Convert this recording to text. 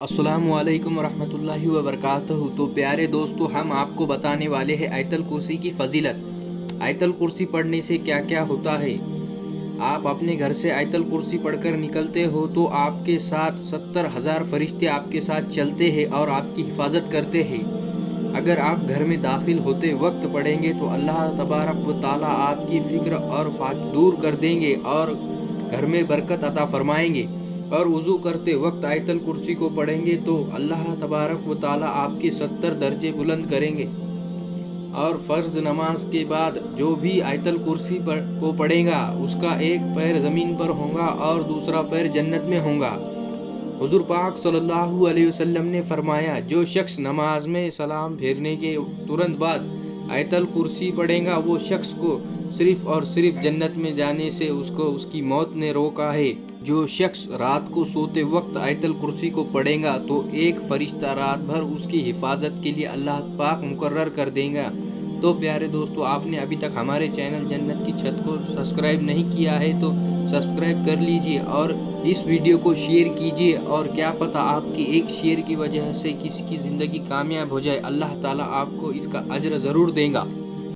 अस्सलामु अलैकुम वरहमतुल्लाहि वबरकातुहू। तो प्यारे दोस्तों, हम आपको बताने वाले हैं आयतल कुर्सी की फजीलत। आयतल कुर्सी पढ़ने से क्या क्या होता है। आप अपने घर से आयतल कुर्सी पढ़कर निकलते हो तो आपके साथ 70,000 फरिश्ते आपके साथ चलते हैं और आपकी हिफाजत करते हैं। अगर आप घर में दाखिल होते वक्त पढ़ेंगे तो अल्लाह तबारक व ताला आपकी फ़िक्र और फाक़ दूर कर देंगे और घर में बरकत अता फरमाएंगे। और वज़ू करते वक्त आयतल कुर्सी को पढ़ेंगे तो अल्लाह तबारक व ताला आपके 70 दर्जे बुलंद करेंगे। और फ़र्ज़ नमाज के बाद जो भी आयतल कुर्सी को पढ़ेगा उसका एक पैर ज़मीन पर होगा और दूसरा पैर जन्नत में होगा। हुज़ूर पाक सल्लल्लाहु अलैहि वसल्लम ने फरमाया, जो शख्स नमाज में सलाम फेरने के तुरंत बाद आयतल कुर्सी पढ़ेगा वो शख्स को सिर्फ़ और सिर्फ जन्नत में जाने से उसको उसकी मौत ने रोका है। जो शख्स रात को सोते वक्त आयतल कुर्सी को पढ़ेगा तो एक फरिश्ता रात भर उसकी हिफाजत के लिए अल्लाह पाक मुकर्रर कर देगा। तो प्यारे दोस्तों, आपने अभी तक हमारे चैनल जन्नत की छत को सब्सक्राइब नहीं किया है तो सब्सक्राइब कर लीजिए और इस वीडियो को शेयर कीजिए। और क्या पता आपकी एक शेयर की वजह से किसी की ज़िंदगी कामयाब हो जाए। अल्लाह ताला आपको इसका अजर ज़रूर देगा।